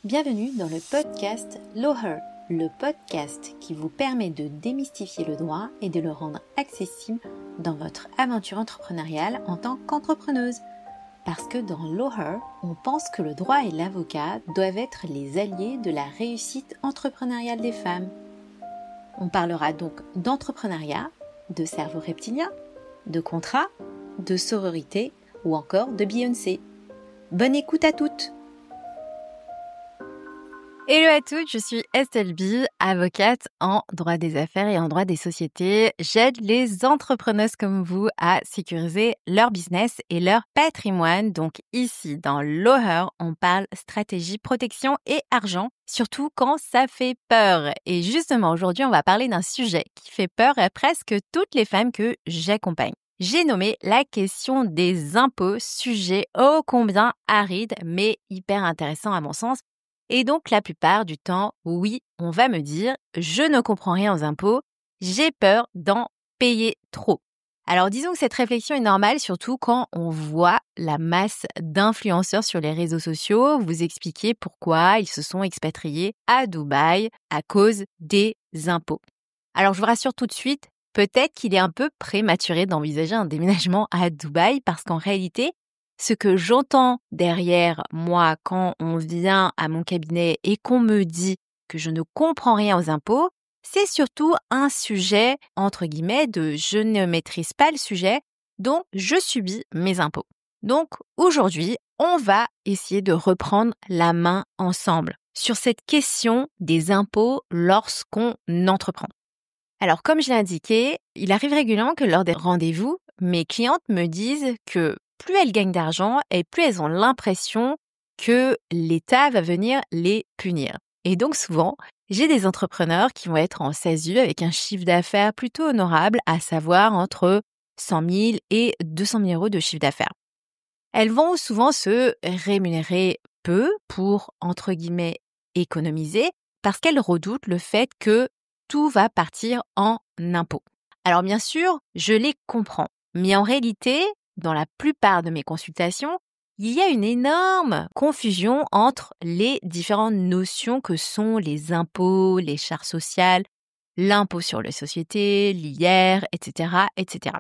Bienvenue dans le podcast Lawher, le podcast qui vous permet de démystifier le droit et de le rendre accessible dans votre aventure entrepreneuriale en tant qu'entrepreneuse. Parce que dans Lawher, on pense que le droit et l'avocat doivent être les alliés de la réussite entrepreneuriale des femmes. On parlera donc d'entrepreneuriat, de cerveau reptilien, de contrat, de sororité ou encore de Beyoncé. Bonne écoute à toutes! Hello à toutes, je suis Estelle B, avocate en droit des affaires et en droit des sociétés. J'aide les entrepreneuses comme vous à sécuriser leur business et leur patrimoine. Donc ici, dans Lawher, on parle stratégie, protection et argent, surtout quand ça fait peur. Et justement, aujourd'hui, on va parler d'un sujet qui fait peur à presque toutes les femmes que j'accompagne. J'ai nommé la question des impôts, sujet ô combien aride, mais hyper intéressant à mon sens. Et donc, la plupart du temps, oui, on va me dire « je ne comprends rien aux impôts, j'ai peur d'en payer trop ». Alors, disons que cette réflexion est normale, surtout quand on voit la masse d'influenceurs sur les réseaux sociaux vous expliquer pourquoi ils se sont expatriés à Dubaï à cause des impôts. Alors, je vous rassure tout de suite, peut-être qu'il est un peu prématuré d'envisager un déménagement à Dubaï parce qu'en réalité, ce que j'entends derrière moi quand on vient à mon cabinet et qu'on me dit que je ne comprends rien aux impôts, c'est surtout un sujet, entre guillemets, de je ne maîtrise pas le sujet, donc je subis mes impôts. Donc aujourd'hui, on va essayer de reprendre la main ensemble sur cette question des impôts lorsqu'on entreprend. Alors, comme je l'ai indiqué, il arrive régulièrement que lors des rendez-vous, mes clientes me disent que plus elles gagnent d'argent et plus elles ont l'impression que l'État va venir les punir. Et donc souvent, j'ai des entrepreneurs qui vont être en SASU avec un chiffre d'affaires plutôt honorable, à savoir entre 100 000 et 200 000 euros de chiffre d'affaires. Elles vont souvent se rémunérer peu pour, entre guillemets, économiser parce qu'elles redoutent le fait que tout va partir en impôts. Alors bien sûr, je les comprends, mais en réalité, dans la plupart de mes consultations, il y a une énorme confusion entre les différentes notions que sont les impôts, les charges sociales, l'impôt sur les sociétés, l'IR, etc., etc.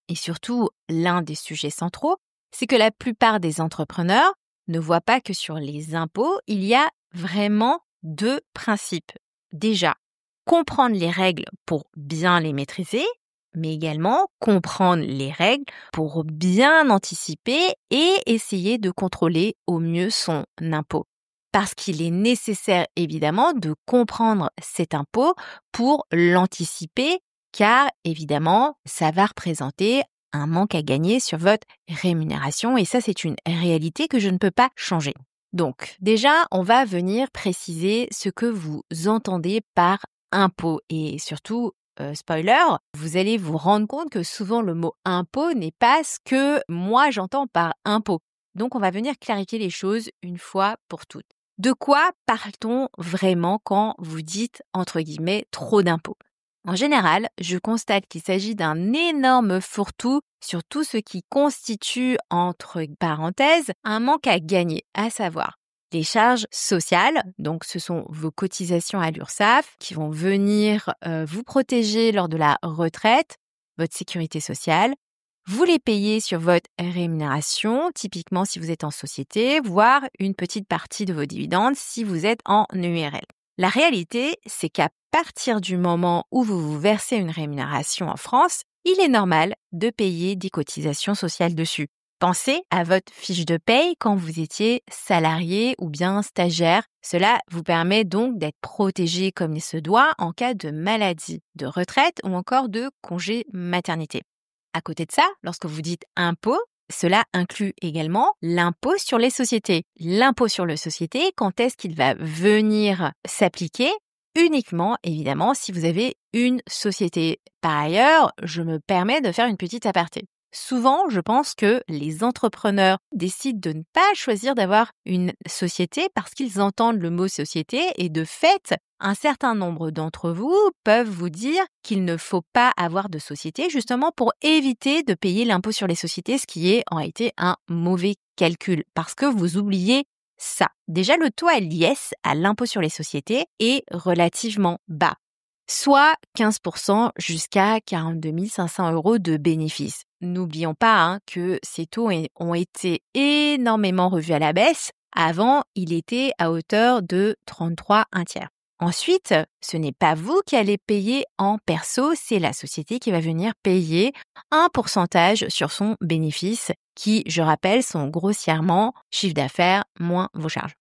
Et surtout, l'un des sujets centraux, c'est que la plupart des entrepreneurs ne voient pas que sur les impôts, il y a vraiment deux principes. Déjà, comprendre les règles pour bien les maîtriser, mais également comprendre les règles pour bien anticiper et essayer de contrôler au mieux son impôt. Parce qu'il est nécessaire évidemment de comprendre cet impôt pour l'anticiper, car évidemment, ça va représenter un manque à gagner sur votre rémunération et ça, c'est une réalité que je ne peux pas changer. Donc, déjà, on va venir préciser ce que vous entendez par impôt et surtout, spoiler, vous allez vous rendre compte que souvent le mot impôt n'est pas ce que moi j'entends par impôt. Donc, on va venir clarifier les choses une fois pour toutes. De quoi parle-t-on vraiment quand vous dites, entre guillemets, trop d'impôts ? En général, je constate qu'il s'agit d'un énorme fourre-tout sur tout ce qui constitue, entre parenthèses, un manque à gagner, à savoir les charges sociales, donc ce sont vos cotisations à l'URSSAF qui vont venir vous protéger lors de la retraite, votre sécurité sociale. Vous les payez sur votre rémunération, typiquement si vous êtes en société, voire une petite partie de vos dividendes si vous êtes en URL. La réalité, c'est qu'à partir du moment où vous vous versez une rémunération en France, il est normal de payer des cotisations sociales dessus. Pensez à votre fiche de paye quand vous étiez salarié ou bien stagiaire. Cela vous permet donc d'être protégé comme il se doit en cas de maladie, de retraite ou encore de congé maternité. À côté de ça, lorsque vous dites impôt, cela inclut également l'impôt sur les sociétés. L'impôt sur les sociétés, quand est-ce qu'il va venir s'appliquer ? Uniquement, évidemment, si vous avez une société. Par ailleurs, je me permets de faire une petite aparté. Souvent, je pense que les entrepreneurs décident de ne pas choisir d'avoir une société parce qu'ils entendent le mot société et de fait, un certain nombre d'entre vous peuvent vous dire qu'il ne faut pas avoir de société justement pour éviter de payer l'impôt sur les sociétés, ce qui est en réalité un mauvais calcul parce que vous oubliez ça. Déjà, le taux à l'IS, à l'impôt sur les sociétés, est relativement bas, soit 15% jusqu'à 42 500 € de bénéfices. N'oublions pas que ces taux ont été énormément revus à la baisse. Avant, il était à hauteur de 33 un tiers. Ensuite, ce n'est pas vous qui allez payer en perso, c'est la société qui va venir payer un pourcentage sur son bénéfice qui, je rappelle, sont grossièrement chiffre d'affaires moins vos charges.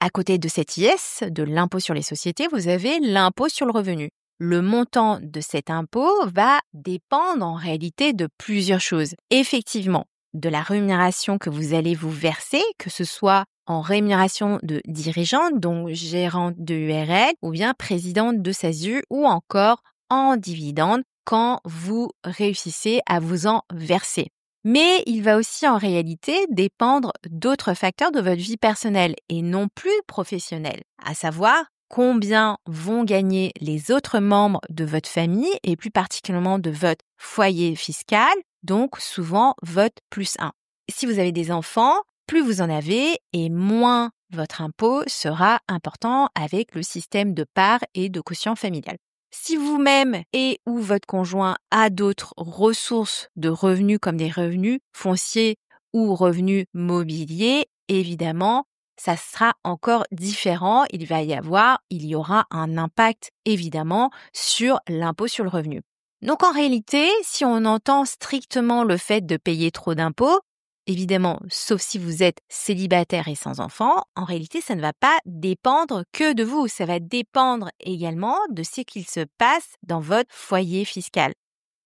À côté de cet IS, de l'impôt sur les sociétés, vous avez l'impôt sur le revenu. Le montant de cet impôt va dépendre en réalité de plusieurs choses. Effectivement, de la rémunération que vous allez vous verser, que ce soit en rémunération de dirigeante, donc gérante de URL, ou bien présidente de SASU, ou encore en dividende quand vous réussissez à vous en verser. Mais il va aussi en réalité dépendre d'autres facteurs de votre vie personnelle et non plus professionnelle, à savoir combien vont gagner les autres membres de votre famille et plus particulièrement de votre foyer fiscal, donc souvent votre +1. Si vous avez des enfants, plus vous en avez et moins votre impôt sera important avec le système de part et de quotient familial. Si vous-même et ou votre conjoint a d'autres ressources de revenus comme des revenus fonciers ou revenus mobiliers, évidemment, ça sera encore différent. Il y aura un impact évidemment sur l'impôt sur le revenu. Donc en réalité, si on entend strictement le fait de payer trop d'impôts, évidemment, sauf si vous êtes célibataire et sans enfant, en réalité, ça ne va pas dépendre que de vous. Ça va dépendre également de ce qu'il se passe dans votre foyer fiscal.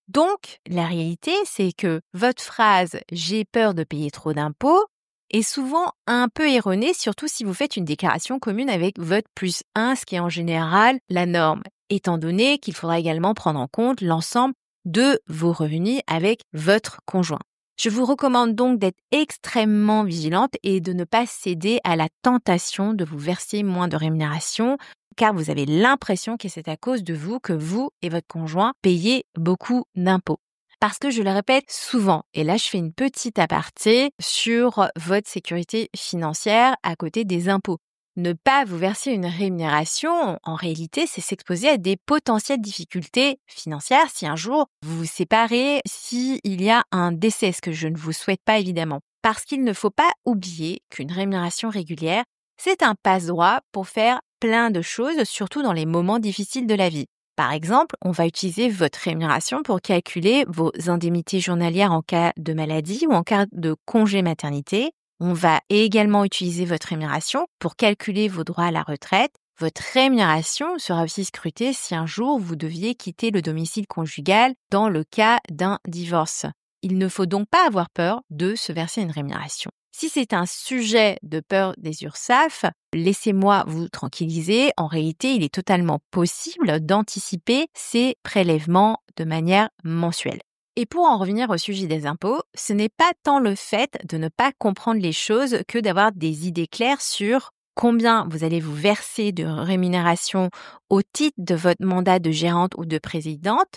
Donc, la réalité, c'est que votre phrase « j'ai peur de payer trop d'impôts » est souvent un peu erronée, surtout si vous faites une déclaration commune avec votre +1, ce qui est en général la norme, étant donné qu'il faudra également prendre en compte l'ensemble de vos revenus avec votre conjoint. Je vous recommande donc d'être extrêmement vigilante et de ne pas céder à la tentation de vous verser moins de rémunération car vous avez l'impression que c'est à cause de vous que vous et votre conjoint payez beaucoup d'impôts. Parce que je le répète souvent, et là je fais une petite aparté sur votre sécurité financière à côté des impôts. Ne pas vous verser une rémunération, en réalité, c'est s'exposer à des potentielles difficultés financières si un jour vous vous séparez, s'il y a un décès, ce que je ne vous souhaite pas évidemment. Parce qu'il ne faut pas oublier qu'une rémunération régulière, c'est un passe-droit pour faire plein de choses, surtout dans les moments difficiles de la vie. Par exemple, on va utiliser votre rémunération pour calculer vos indemnités journalières en cas de maladie ou en cas de congé maternité. On va également utiliser votre rémunération pour calculer vos droits à la retraite. Votre rémunération sera aussi scrutée si un jour vous deviez quitter le domicile conjugal dans le cas d'un divorce. Il ne faut donc pas avoir peur de se verser une rémunération. Si c'est un sujet de peur des URSSAF, laissez-moi vous tranquilliser. En réalité, il est totalement possible d'anticiper ces prélèvements de manière mensuelle. Et pour en revenir au sujet des impôts, ce n'est pas tant le fait de ne pas comprendre les choses que d'avoir des idées claires sur combien vous allez vous verser de rémunération au titre de votre mandat de gérante ou de présidente,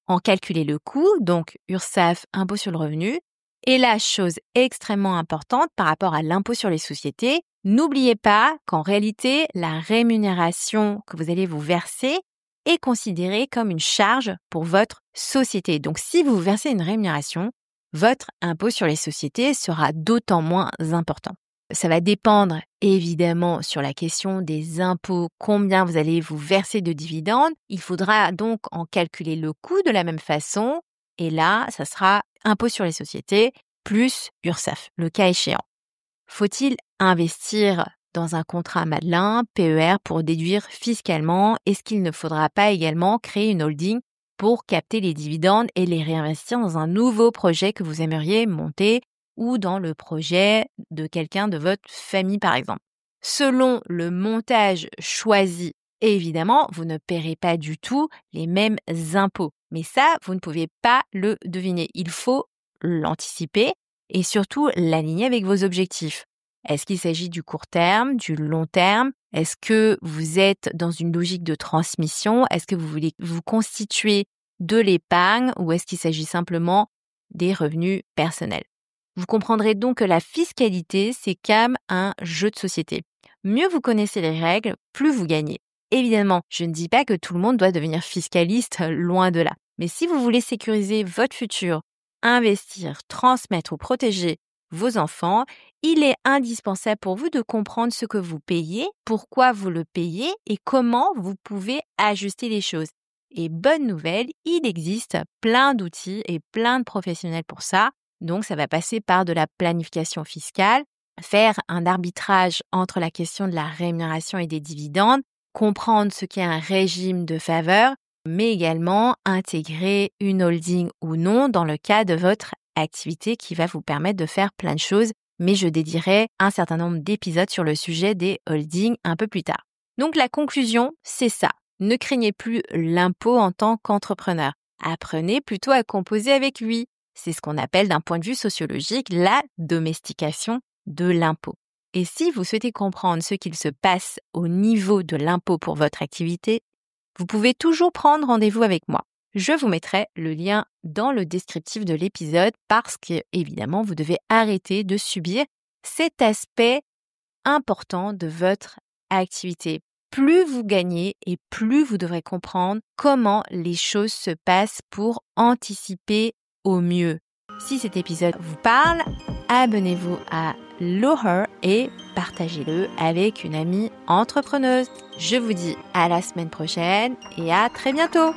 en calculer le coût, donc URSSAF, impôt sur le revenu. Et la chose extrêmement importante par rapport à l'impôt sur les sociétés, n'oubliez pas qu'en réalité, la rémunération que vous allez vous verser est considérée comme une charge pour votre société. Donc, si vous versez une rémunération, votre impôt sur les sociétés sera d'autant moins important. Ça va dépendre évidemment sur la question des impôts, combien vous allez vous verser de dividendes. Il faudra donc en calculer le coût de la même façon. Et là, ça sera impôt sur les sociétés plus URSSAF, le cas échéant. Faut-il investir dans un contrat Madelin, PER, pour déduire fiscalement? Est-ce qu'il ne faudra pas également créer une holding pour capter les dividendes et les réinvestir dans un nouveau projet que vous aimeriez monter ou dans le projet de quelqu'un de votre famille, par exemple? Selon le montage choisi, évidemment, vous ne paierez pas du tout les mêmes impôts. Mais ça, vous ne pouvez pas le deviner. Il faut l'anticiper et surtout l'aligner avec vos objectifs. Est-ce qu'il s'agit du court terme, du long terme? Est-ce que vous êtes dans une logique de transmission? Est-ce que vous voulez vous constituer de l'épargne ou est-ce qu'il s'agit simplement des revenus personnels? Vous comprendrez donc que la fiscalité, c'est comme un jeu de société. Mieux vous connaissez les règles, plus vous gagnez. Évidemment, je ne dis pas que tout le monde doit devenir fiscaliste, loin de là. Mais si vous voulez sécuriser votre futur, investir, transmettre ou protéger vos enfants, il est indispensable pour vous de comprendre ce que vous payez, pourquoi vous le payez et comment vous pouvez ajuster les choses. Et bonne nouvelle, il existe plein d'outils et plein de professionnels pour ça. Donc, ça va passer par de la planification fiscale, faire un arbitrage entre la question de la rémunération et des dividendes, comprendre ce qu'est un régime de faveur, mais également intégrer une holding ou non dans le cas de votre activité qui va vous permettre de faire plein de choses. Mais je dédierai un certain nombre d'épisodes sur le sujet des holdings un peu plus tard. Donc, la conclusion, c'est ça. Ne craignez plus l'impôt en tant qu'entrepreneur. Apprenez plutôt à composer avec lui. C'est ce qu'on appelle d'un point de vue sociologique la domestication de l'impôt. Et si vous souhaitez comprendre ce qu'il se passe au niveau de l'impôt pour votre activité, vous pouvez toujours prendre rendez-vous avec moi. Je vous mettrai le lien dans le descriptif de l'épisode parce que, évidemment, vous devez arrêter de subir cet aspect important de votre activité. Plus vous gagnez et plus vous devrez comprendre comment les choses se passent pour anticiper au mieux. Si cet épisode vous parle, abonnez-vous à Loher et partagez-le avec une amie entrepreneuse. Je vous dis à la semaine prochaine et à très bientôt.